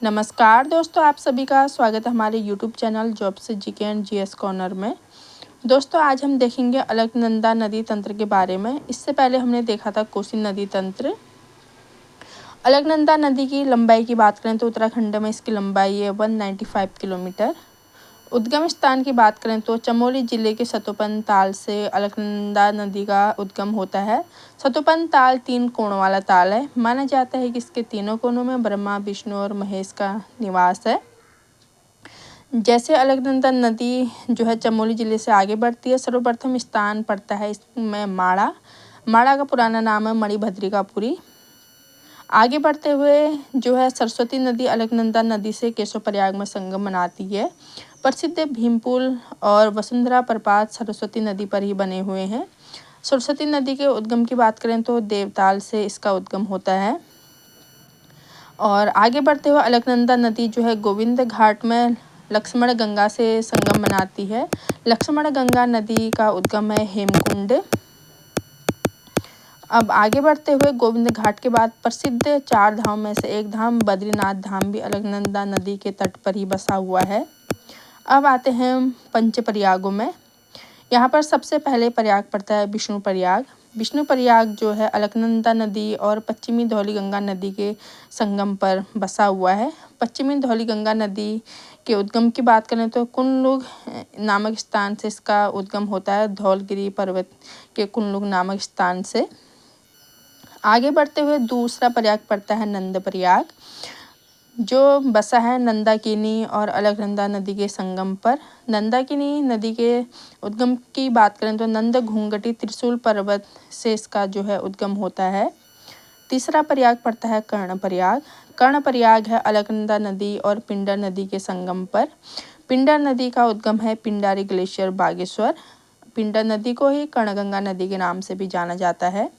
नमस्कार दोस्तों, आप सभी का स्वागत है हमारे यूट्यूब चैनल जॉब से जीके एंड जीएस कॉर्नर में। दोस्तों, आज हम देखेंगे अलकनंदा नदी तंत्र के बारे में। इससे पहले हमने देखा था कोसी नदी तंत्र। अलकनंदा नदी की लंबाई की बात करें तो उत्तराखंड में इसकी लंबाई है 195 किलोमीटर। उद्गम स्थान की बात करें तो चमोली जिले के सतोपन ताल से अलकनंदा नदी का उद्गम होता है। सतोपन ताल 3 कोणों वाला ताल है। माना जाता है कि इसके तीनों कोनों में ब्रह्मा, विष्णु और महेश का निवास है। जैसे अलकनंदा नदी जो है चमोली जिले से आगे बढ़ती है, सर्वप्रथम स्थान पड़ता है इसमें माड़ा। माड़ा का पुराना नाम है मणिभद्रिकापुरी। आगे बढ़ते हुए जो है सरस्वती नदी अलकनंदा नदी से केशव प्रयाग में संगम बनाती है। प्रसिद्ध भीमपुल और वसुंधरा प्रपात सरस्वती नदी पर ही बने हुए हैं। सरस्वती नदी के उद्गम की बात करें तो देवताल से इसका उद्गम होता है। और आगे बढ़ते हुए अलकनंदा नदी जो है गोविंद घाट में लक्ष्मण गंगा से संगम बनाती है। लक्ष्मण गंगा नदी का उद्गम है हेमकुंड। अब आगे बढ़ते हुए गोविंद घाट के बाद प्रसिद्ध 4 धाम में से एक धाम बद्रीनाथ धाम भी अलकनंदा नदी के तट पर ही बसा हुआ है। अब आते हैं पंच प्रयागों में। यहाँ पर सबसे पहले प्रयाग पड़ता है विष्णु प्रयाग। विष्णु प्रयाग जो है अलकनंदा नदी और पश्चिमी धौलीगंगा नदी के संगम पर बसा हुआ है। पश्चिमी धौलीगंगा नदी के उद्गम की बात करें तो कुनलुग नामक स्थान से इसका उद्गम होता है, धौलगिरी पर्वत के कुनलुग नामक स्थान से। आगे बढ़ते हुए दूसरा प्रयाग पड़ता है नंद प्रयाग, जो बसा है नंदाकिनी और अलकनंदा नदी के संगम पर। नंदाकिनी नदी के उद्गम की बात करें तो नंद घूंघटी त्रिशूल पर्वत से इसका जो है उद्गम होता है। तीसरा प्रयाग पड़ता है कर्ण प्रयाग। कर्ण प्रयाग है अलकनंदा नदी और पिंडर नदी के संगम पर। पिंडर नदी का उद्गम है पिंडारी ग्लेशियर बागेश्वर। पिंडर नदी को ही कर्णगंगा नदी के नाम से भी जाना जाता है।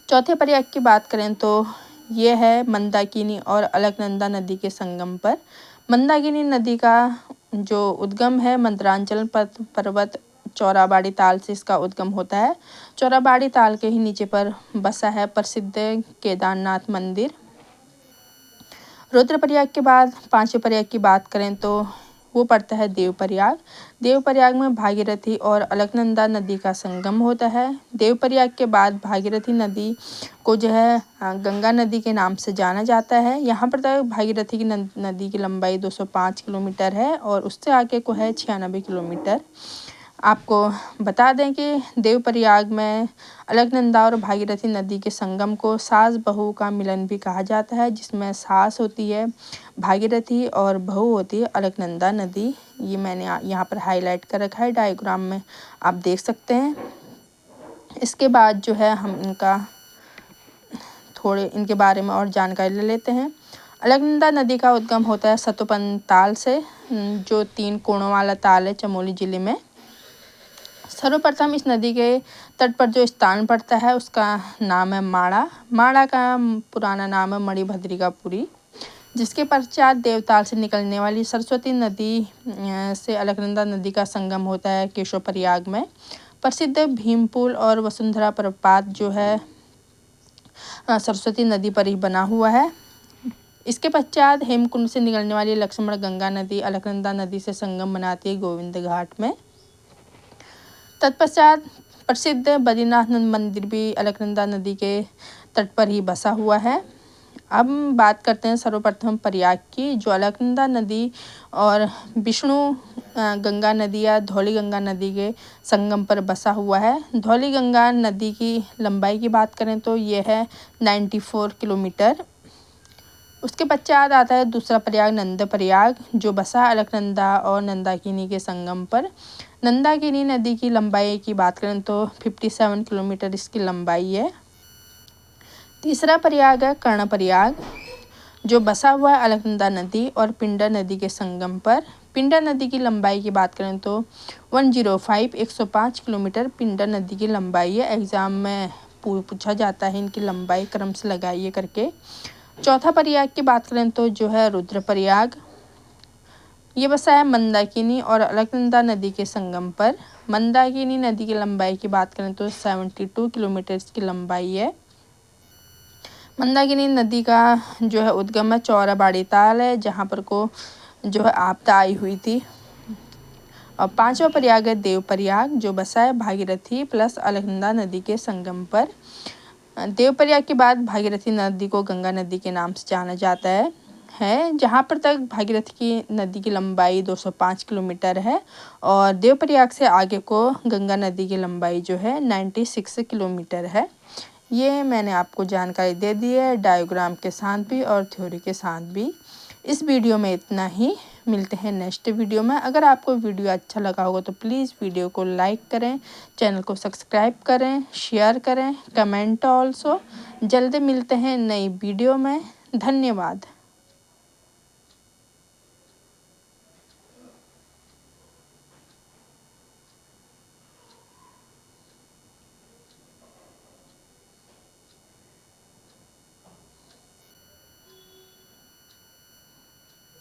चौथे प्रयाग की बात करें तो ये है मंदाकिनी और अलकनंदा नदी के संगम पर। मंदाकिनी नदी का जो उद्गम है मंत्रांचल पर्वत चौराबाड़ी ताल से इसका उद्गम होता है। चौराबाड़ी ताल के ही नीचे पर बसा है प्रसिद्ध केदारनाथ मंदिर। रुद्रप्रयाग के बाद पांचवें प्रयाग की बात करें तो वो पड़ता है देवप्रयाग। देवप्रयाग में भागीरथी और अलकनंदा नदी का संगम होता है। देवप्रयाग के बाद भागीरथी नदी को जो है गंगा नदी के नाम से जाना जाता है। यहाँ पर तक भागीरथी की नदी की लंबाई 205 किलोमीटर है और उससे आगे को है 96 किलोमीटर। आपको बता दें कि देवप्रयाग में अलकनंदा और भागीरथी नदी के संगम को सास बहू का मिलन भी कहा जाता है, जिसमें सास होती है भागीरथी और बहू होती है अलकनंदा नदी। ये मैंने यहाँ पर हाईलाइट कर रखा है डायग्राम में, आप देख सकते हैं। इसके बाद जो है हम इनके बारे में और जानकारी ले लेते हैं। अलकनंदा नदी का उद्गम होता है सतोपन ताल से, जो 3 कोणों वाला ताल है चमोली जिले में। सर्वप्रथम इस नदी के तट पर जो स्थान पड़ता है उसका नाम है माड़ा। माड़ा का पुराना नाम है मणिभद्रिकापुरी। जिसके पश्चात देवताल से निकलने वाली सरस्वती नदी से अलकनंदा नदी का संगम होता है केशव प्रयाग में। प्रसिद्ध भीमपुल और वसुंधरा प्रपात जो है सरस्वती नदी पर ही बना हुआ है। इसके पश्चात हेमकुंड से निकलने वाली लक्ष्मण गंगा नदी अलकनंदा नदी से संगम बनाती है गोविंद घाट में। तत्पश्चात प्रसिद्ध बद्रीनाथ मंदिर भी अलकनंदा नदी के तट पर ही बसा हुआ है। अब बात करते हैं सर्वप्रथम प्रयाग की, जो अलकनंदा नदी और विष्णु गंगा नदी या धौलीगंगा नदी के संगम पर बसा हुआ है। धौलीगंगा नदी की लंबाई की बात करें तो ये है 94 किलोमीटर। उसके पश्चात आता है दूसरा प्रयाग नंद प्रयाग, जो बसा अलकनंदा और नंदाकिनी के संगम पर। नंदाकिनी नदी की लंबाई की बात करें तो 57 किलोमीटर इसकी लंबाई है। तीसरा प्रयाग है कर्ण प्रयाग, जो बसा हुआ है अलकनंदा नदी और पिंडर नदी के संगम पर। पिंडर नदी की लंबाई की बात करें तो 105 किलोमीटर पिंडर नदी की लंबाई है। एग्जाम में पूछा जाता है इनकी लंबाई क्रम से लगाइए करके। चौथा प्रयाग की बात करें तो जो है रुद्रप्रयाग, ये बसा है मंदाकिनी और अलकनंदा नदी के संगम पर। मंदाकिनी नदी की लंबाई की बात करें तो 72 किलोमीटर की लंबाई है। मंदाकिनी नदी का जो है उद्गम है चौराबाड़ी ताल है, जहाँ पर को जो है आपदा आई हुई थी। और 5वां प्रयाग है देव प्रयाग, जो बसा है भागीरथी प्लस अलकनंदा नदी के संगम पर। देव प्रयाग के बाद भागीरथी नदी को गंगा नदी के नाम से जाना जाता है, जहाँ पर तक भागीरथी की नदी की लंबाई 205 किलोमीटर है और देव प्रयाग से आगे को गंगा नदी की लंबाई जो है 96 किलोमीटर है। ये मैंने आपको जानकारी दे दी है डायग्राम के साथ भी और थ्योरी के साथ भी। इस वीडियो में इतना ही, मिलते हैं नेक्स्ट वीडियो में। अगर आपको वीडियो अच्छा लगा होगा तो प्लीज़ वीडियो को लाइक करें, चैनल को सब्सक्राइब करें, शेयर करें, कमेंट ऑल्सो। जल्दी मिलते हैं नई वीडियो में। धन्यवाद।